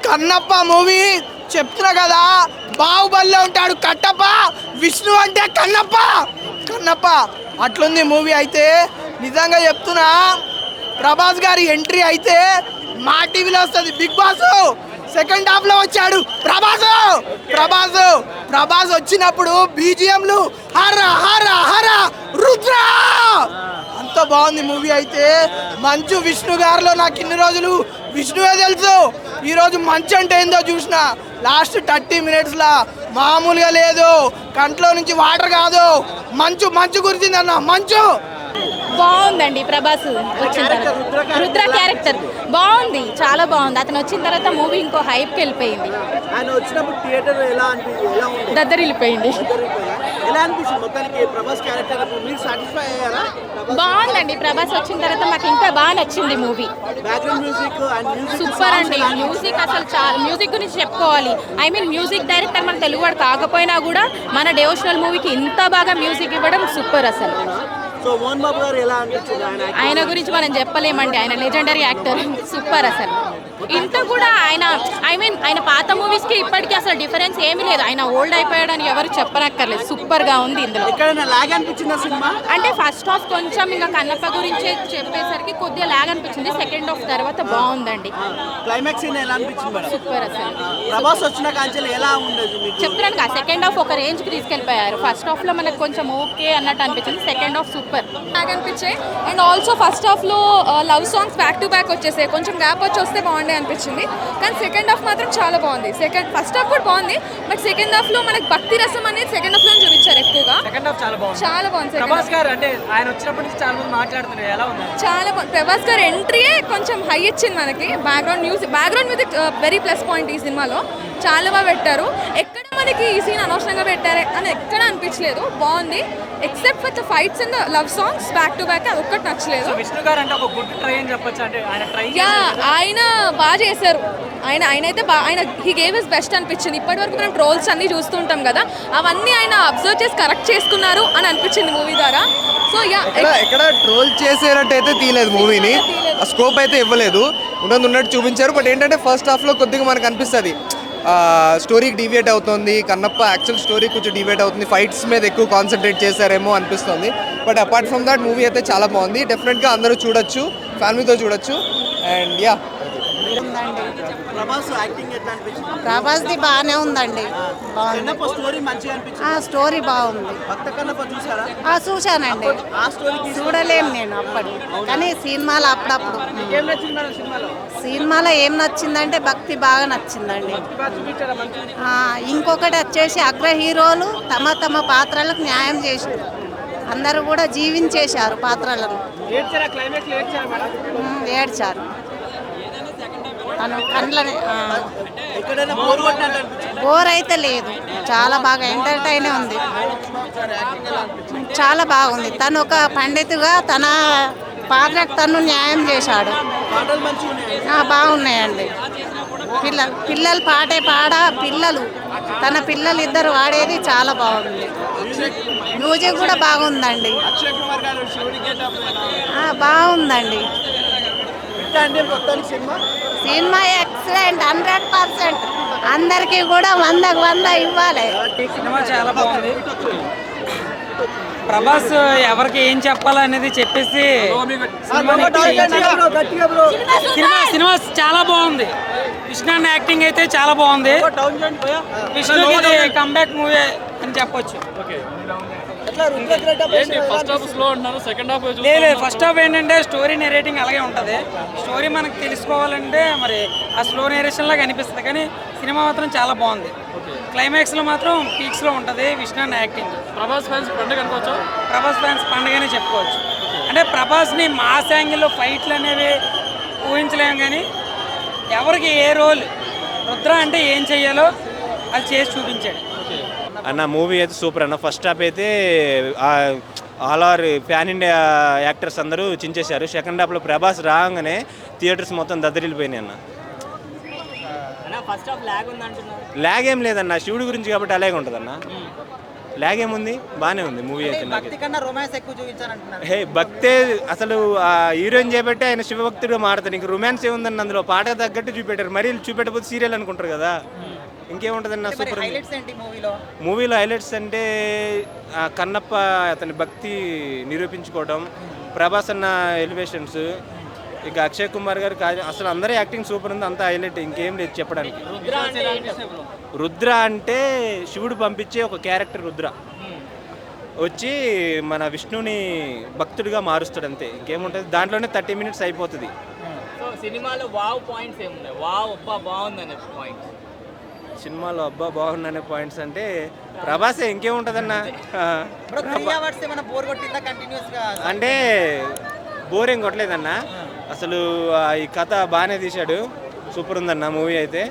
Kannappa movie చెప్తున్నా కదా, బాహుబలిలో ఉంటాడు కట్టప్ప, విష్ణు అంటే కన్నప్ప. అట్లుంది మూవీ. అయితే నిజంగా చెప్తున్నా, ప్రభాస్ గారి ఎంట్రీ అయితే మా టీవీలో వస్తుంది. బిగ్ బాస్ సెకండ్ హాఫ్ లో వచ్చాడు ప్రభాస్ వచ్చినప్పుడు బీజిఎంలు హర హర హర రుద్ర, అంత బాగుంది మూవీ. అయితే మంచు విష్ణు గారిలో నాకు ఇన్ని రోజులు విష్ణువే తెలుసు, ఈరోజు మంచు అంటే ఏందో చూసిన. లాస్ట్ 30 minutes లా మామూలుగా లేదు, కంట్లో నుంచి వాటర్ కాదు, మంచు కురిసిందన్న. మంచు బాగుందండి. ప్రభాస్ వచ్చిన తర్వాత రుద్ర క్యారెక్టర్ బాగుంది, చాలా బాగుంది. అతను వచ్చిన తర్వాత మూవీ ఇంకో హైప్కి వెళ్ళిపోయింది. దద్దరిల్లిపోయింది. బాగుందండి. ప్రభాస్ వచ్చిన తర్వాత మాకు ఇంకా బాగా నచ్చింది మూవీ. సూపర్ అండి. మ్యూజిక్ అసలు మ్యూజిక్ గురించి చెప్పుకోవాలి. మ్యూజిక్ డైరెక్టర్ మన తెలుగు వాడు కాకపోయినా కూడా మన డివోషనల్ మూవీకి ఇంత బాగా మ్యూజిక్ ఇవ్వడం సూపర్ అసలు. ఆయన గురించి మనం చెప్పలేమండి, ఆయన లెజెండరీ యాక్టర్, సూపర్ అసలు. ఇంత కూడా ఆయన పాత మూవీస్ కి ఇప్పటికీ అసలు డిఫరెన్స్ ఏమీ లేదు. ఆయన ఓల్డ్ అయిపోయాడని ఎవరు చెప్పనక్కర్లేదు, సూపర్ గా ఉంది. ఇందులో అంటే ఫస్ట్ హాఫ్ కొంచెం ఇంకా కన్నప్ప గురించి చెప్పేసరికి కొద్దిగా లాగ్ అనిపించింది. సెకండ్ హాఫ్ తర్వాత బాగుందండి. సూపర్ అసలు. చెప్తున్నాను కదా, సెకండ్ హాఫ్ ఒక రేంజ్ కి తీసుకెళ్లిపోయారు. ఫస్ట్ హాఫ్ లో మనకు కొంచెం ఓకే అన్నట్టు అనిపించింది, సెకండ్ హాఫ్ సూపర్ అనిపించాయి. అండ్ ఆల్సో ఫస్ట్ హాఫ్ లో love songs back to back వచ్చేసాయి, కొంచెం గ్యాప్ వచ్చి వస్తే బాగుండే అనిపించింది. కానీ సెకండ్ హాఫ్ మాత్రం చాలా బాగుంది. ఫస్ట్ హాఫ్ కూడా బాగుంది, బట్ సెకండ్ హాఫ్ లో మనకి భక్తి రసం అనేది సెకండ్ హాఫ్ లో చూపించారు ఎక్కువగా. చాలా బాగుంది. చాలా బాగుంది. ప్రభాస్ గారు ఎంట్రీయే కొంచెం హై ఇచ్చింది మనకి. Background music very plus point ఈ సినిమాలో. చాలా బాగా పెట్టారు. ఎక్కడ మనకి ఈ సీన్ అనవసరంగా పెట్టారే అని ఎక్కడ అనిపించలేదు, బాగుంది. Except for the fights and love songs back to back, అది ఒక్కటి నచ్చలేదు. ఆయన బాగా చేశారు. ఆయన హీ గేవ్ హిస్ బెస్ట్ అనిపించింది. ఇప్పటి వరకు మనం ట్రోల్స్ అన్ని చూస్తుంటాం కదా, అవన్నీ ఆయన అబ్జర్వ్ చేసి కరెక్ట్ చేసుకున్నారు అని అనిపించింది మూవీ ద్వారా. సో ఎక్కడ ట్రోల్ చేసేటట్టు అయితే తీయలేదు మూవీని, ఆ స్కోప్ అయితే ఇవ్వలేదు, ఉన్నట్టు చూపించారు. బట్ ఏంటంటే ఫస్ట్ హాఫ్లో కొద్దిగా మనకు అనిపిస్తుంది స్టోరీకి డివియేట్ అవుతుంది. కన్నప్ప యాక్చువల్ స్టోరీ కొంచెం డివియేట్ అవుతుంది, ఫైట్స్ మీద ఎక్కువ కాన్సన్ట్రేట్ చేశారేమో అనిపిస్తుంది. But apart from that movie అయితే చాలా బాగుంది. డెఫినెట్గా అందరూ చూడొచ్చు, ఫ్యామిలీతో చూడొచ్చు. అండ్ యా, ప్రభాస్ది బాగానే ఉందండి. స్టోరీ బాగుంది. చూశానండి, చూడలేము నేను అప్పటి, కానీ సినిమాలో అప్పుడప్పుడు. సినిమాలో ఏం నచ్చిందంటే భక్తి బాగా నచ్చిందండి. ఇంకొకటి వచ్చేసి అగ్ర హీరోలు తమ పాత్రలకు న్యాయం చేశారు. అందరూ కూడా జీవించేశారు పాత్రలను. ఏడ్చారు. తను కళ్ళని బోర్ అయితే లేదు, చాలా బాగా ఎంటర్టైన్ ఉంది, చాలా బాగుంది. తను ఒక పండితుగా తన పాత్రకు తను న్యాయం చేశాడు. బాగున్నాయండి. పిల్లలు పాడే తన పిల్లలు ఇద్దరు వాడేది చాలా బాగుంది. మ్యూజిక్ కూడా బాగుందండి, బాగుందండి. Cinema excellent, 100%. అందరికీ కూడా 100కు 100 ఇవ్వాలి. సినిమా చాలా బాగుంది. ప్రభాస్ ఎవరికి ఏం చెప్పాలనేది చెప్పేసి సినిమా చాలా బాగుంది. విష్ణు యాక్టింగ్ అయితే చాలా బాగుంది. విష్ణుకి కంబ్యాక్ మూవీ అని చెప్పొచ్చు. ఫస్ట్ హాఫ్ ఏంటంటే స్టోరీ నెరేటింగ్ అలాగే ఉంటుంది. స్టోరీ మనకు తెలుసుకోవాలంటే మరి ఆ స్లో నేరేషన్ లాగా అనిపిస్తుంది, కానీ సినిమా మాత్రం చాలా బాగుంది. క్లైమాక్స్లో మాత్రం పీక్స్లో ఉంటుంది విష్ణు యాక్టింగ్. ప్రభాస్ ఫ్యాన్స్ పండుగ అనుకోవచ్చు. ప్రభాస్ ఫ్యాన్స్ పండుగనే చెప్పుకోవచ్చు. అంటే ప్రభాస్ని మాస్ యాంగిల్లో ఫైట్లు అనేవి ఊహించలేము, కానీ ఎవరికి ఏ రోల్, రుద్ర అంటే ఏం చెయ్యాలో అది చేసి చూపించాడు అన్న. మూవీ అయితే సూపర్ అన్న. ఫస్ట్ హాఫ్ అయితే all are pan India actors అందరూ చించేశారు. సెకండ్ హాఫ్లో ప్రభాస్ రాగానే థియేటర్స్ మొత్తం దద్దరిల్లిపోయినాయి అన్న. ల్యాగ్ ఏం లేదన్న, శివుడి గురించి కాబట్టి అలాగే ఉంటుంది అన్న. లాగ్ ఏముంది, బాగానే ఉంది మూవీ అయితే. నాకు భక్తి కన్నా రొమాన్స్ ఎక్కువ చూపించారంటున్నారు. హే భక్తే అసలు ఆ హీరోయిన్ చేపట్టి ఆయన శివభక్తుడిగా మారుతాడు. ఇంక రొమాన్స్ ఏముందండి అందులో, పాటకు తగ్గట్టు చూపెట్టారు. మరీ చూపెట్టకపోతే సీరియల్ అనుకుంటారు కదా, ఇంకేముంటుందండి. నా సూపర్ హైలైట్స్ ఏంటి మూవీలో? మూవీలో హైలైట్స్ అంటే కన్నప్ప అతని భక్తి నిరూపించుకోవడం, ప్రభాస్ అన్న ఎలివేషన్స్, ఇక అక్షయ్ కుమార్ గారు అసలు అందరూ యాక్టింగ్ సూపర్ ఉంది. అంతా హైలైట్, ఇంకేం లేదు చెప్పడానికి. రుద్ర అంటే శివుడు పంపించే ఒక క్యారెక్టర్. రుద్ర వచ్చి మన విష్ణుని భక్తుడిగా మారుస్తాడు, అంతే, ఇంకేముంటుంది. దాంట్లోనే 30 minutes అయిపోతుంది. సో సినిమాలో వావ్ పాయింట్స్ ఏమున్నాయి? వావ్ అబ్బా బాగుందనే పాయింట్స్ సినిమాలో అబ్బా బాగుందనే పాయింట్స్ అంటే ప్రభాసే, ఇంకేముంటుందన్న. బ్రో 3 hours ఏమైనా బోర్ కొట్టిందా కంటిన్యూస్గా? అంటే బోరింగ్ కొట్టలేదన్న, అసలు ఈ కథ బాగానే తీశాడు, సూపర్ ఉందన్న మూవీ అయితే.